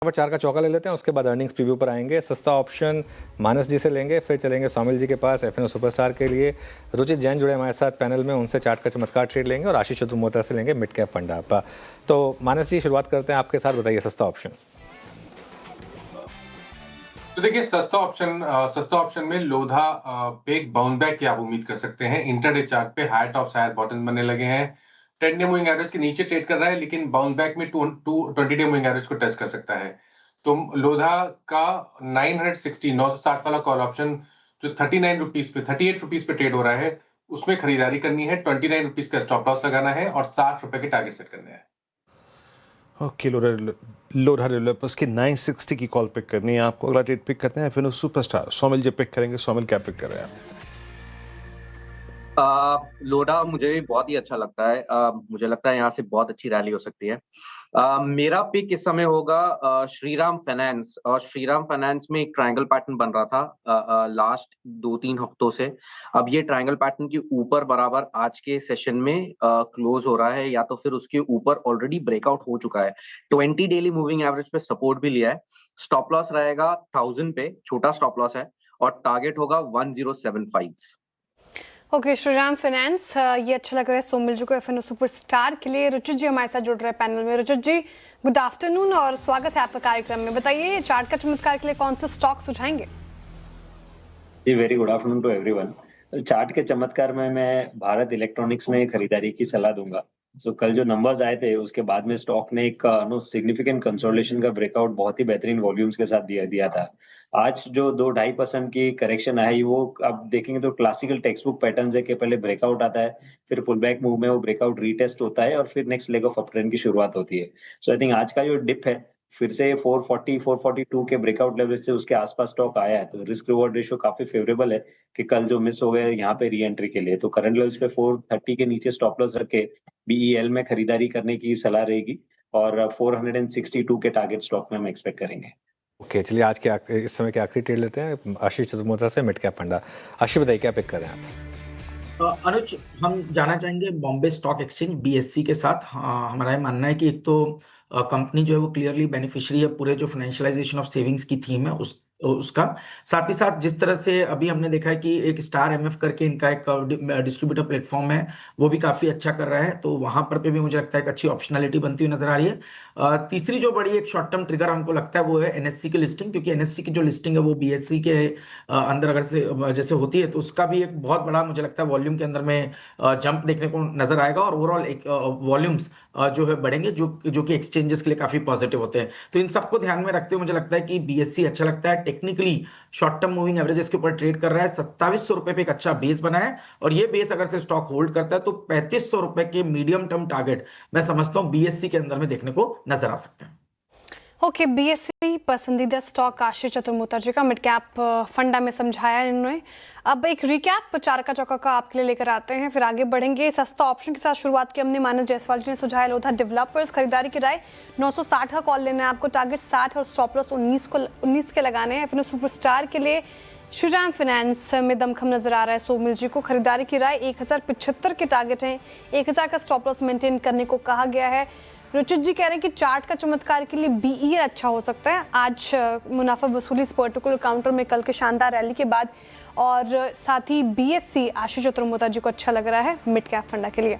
4 का चौका ले लेते हैं, उसके बाद अर्निंग्स प्रीव्यू पर आएंगे। सस्ता ऑप्शन मानस जी से लेंगे, फिर चलेंगे सौमिल जी के पास एफएनओ सुपरस्टार के लिए। रुचित जैन जुड़े हमारे साथ पैनल में, उनसे चार्ट का चमत्कार ट्रेड लेंगे और आशीष चतुर्मोता से लेंगे मिड कैप फंड आप। तो मानस जी शुरुआत करते हैं आपके साथ, बताइए सस्ता ऑप्शन। तो देखिए सस्ता ऑप्शन में लोधा पे एक बाउंस बैक की आप उम्मीद कर सकते हैं। इंटरडे चार्ट पे हायर टॉप्स हायर बॉटम बनने लगे हैं। 10 डे मूविंग एवरेज के नीचे ट्रेड कर रहा है, लेकिन बाउंस बैक में 20 डे मूविंग एवरेज को टेस्ट कर सकता है। तो लोधा का 960 वाला कॉल ऑप्शन जो 39 रुपीज पे 38 रुपीज पे ट्रेड हो रहा है, उसमें खरीदारी करनी है। 29 रुपीज का स्टॉप लॉस लगाना है और 60 रुपए के टारगेट सेट करने हैं। ओके, लोधा डेवलपर्स की 960 की कॉल पिक करनी है आपको। अगला ट्रेड पिक करते हैं फिर सुपरस्टार सौमिल जी पिक करेंगे। सौमिल क्या पिक कर रहे हैं आप? लोडा मुझे भी बहुत ही अच्छा लगता है। मुझे लगता है यहाँ से बहुत अच्छी रैली हो सकती है। मेरा पिक इस समय होगा श्रीराम फाइनेंस। और श्रीराम फाइनेंस में एक ट्रायंगल पैटर्न बन रहा था लास्ट 2-3 हफ्तों से। अब ये ट्रायंगल पैटर्न के ऊपर बराबर आज के सेशन में क्लोज हो रहा है, या तो फिर उसके ऊपर ऑलरेडी ब्रेकआउट हो चुका है। 20 डेली मूविंग एवरेज पे सपोर्ट भी लिया है। स्टॉप लॉस रहेगा 1000 पे, छोटा स्टॉप लॉस है, और टारगेट होगा 1075। ओके, श्रीराम फाइनेंस ये अच्छा लग रहा है सोमिल जी को एफएनओ सुपरस्टार के लिए। रुचित जी हमारे साथ जुड़ रहे हैं पैनल में। रुचित जी गुड आफ्टरनून और स्वागत है आपका कार्यक्रम में। बताइए चार्ट का चमत्कार के लिए कौन से स्टॉक्स उठाएंगे? जी very good afternoon to everyone. Chart के चमत्कार में मैं भारत इलेक्ट्रॉनिक्स में खरीदारी की सलाह दूंगा। कल जो नंबर्स आए थे उसके बाद में स्टॉक ने एक सिग्निफिकेंट कंसोलिडेशन का ब्रेकआउट बहुत ही बेहतरीन वॉल्यूम्स के साथ दिया था। आज जो 2-2.5% की करेक्शन आई, वो आप देखेंगे तो क्लासिकल टेक्स्ट बुक पैटर्न है कि पहले ब्रेकआउट आता है, फिर पुल बैक मूव में वो ब्रेकआउट रीटेस्ट होता है और फिर next leg of up trend की शुरुआत होती है। सो आई थिंक आज का जो डिप है फिर से 442 के ब्रेकआउट लेवल से उसके आसपास स्टॉक आया है, तो रिस्क रिवॉर्ड रेशियो काफी फेवरेबल है कि कल जो मिस हो गए यहाँ पे री एंट्री के लिए। तो करंट लेवल्स पे 430 के नीचे स्टॉप लॉस रख के बीईएल में खरीदारी करने की सलाह रहेगी और 462 के टारगेट स्टॉक में हम एक्सपेक्ट करेंगे। ओके, चलिए आज के इस समय के आखिरी ट्रेड लेते हैं आशीष चतुर्मोता से मिड कैप फंड। आशीष बताइए क्या पिक कर रहे हैं आप? अनुज, हम जाना चाहेंगे बॉम्बे स्टॉक एक्सचेंज बीएससी के साथ। हमारा ये मानना है कि एक तो कंपनी जो है वो क्लियरली बेनिफिशियरी है पूरे जो फाइनेंशियलाइजेशन ऑफ सेविंग्स की थीम है उसका। साथ ही साथ जिस तरह से अभी हमने देखा है कि एक स्टार एमएफ करके इनका एक डिस्ट्रीब्यूटर प्लेटफॉर्म है, वो भी काफी अच्छा कर रहा है, तो वहां पर पे भी मुझे लगता है एक अच्छी ऑप्शनलिटी बनती हुई नजर आ रही है। तीसरी जो बड़ी एक शॉर्ट टर्म ट्रिगर हमको लगता है वो है एनएससी की लिस्टिंग, क्योंकि एनएससी की जो लिस्टिंग है वो बीएससी के अंदर अगर से जैसे होती है तो उसका भी एक बहुत बड़ा मुझे लगता है वॉल्यूम के अंदर में जंप देखने को नजर आएगा और ओवरऑल एक वॉल्यूम्स जो है बढ़ेंगे, जो कि एक्सचेंजेस के लिए काफी पॉजिटिव होते हैं। तो इन सबको ध्यान में रखते हुए मुझे लगता है कि बीएससी अच्छा लगता है। Technically short term moving averages के ऊपर ट्रेड कर रहा है, 2700 रुपए पे एक अच्छा बेस बना है, और ये बेस अगर से स्टॉक होल्ड करता है तो 3500 रुपए के मीडियम टर्म टारगेट मैं समझता हूं बीएससी के अंदर में देखने को नजर आ सकते हैं। ओके, बीएससी पसंदीदा स्टॉक आशीष चतुर्मोता जी का मिड कैप फंडा में समझाया इन्होंने। अब एक रिकैप चार का चौका का आपके लिए लेकर आते हैं, फिर आगे बढ़ेंगे। सस्ता ऑप्शन के साथ शुरुआत की हमने, मानस जायसवाल जी ने सुझाया लोधा डेवलपर्स। खरीदारी की राय 960 का कॉल लेना है आपको, टारगेट 60 और स्टॉप लॉस 19 के लगाने हैं। फिर सुपरस्टार के लिए श्रीराम फाइनेंस में दमखम नजर आ रहा है सोमिल जी को। खरीदारी की राय 1075 के टारगेट हैं, 1000 का स्टॉप लॉस मेंटेन करने को कहा गया है। रुचित जी कह रहे हैं कि चार्ट का चमत्कार के लिए बीईएल अच्छा हो सकता है। आज मुनाफा वसूली इस पर्टिकुलर काउंटर में कल के शानदार रैली के बाद, और साथ ही बीएससी आशीष चतुर्मोता जी को अच्छा लग रहा है मिड कैप फंडा के लिए।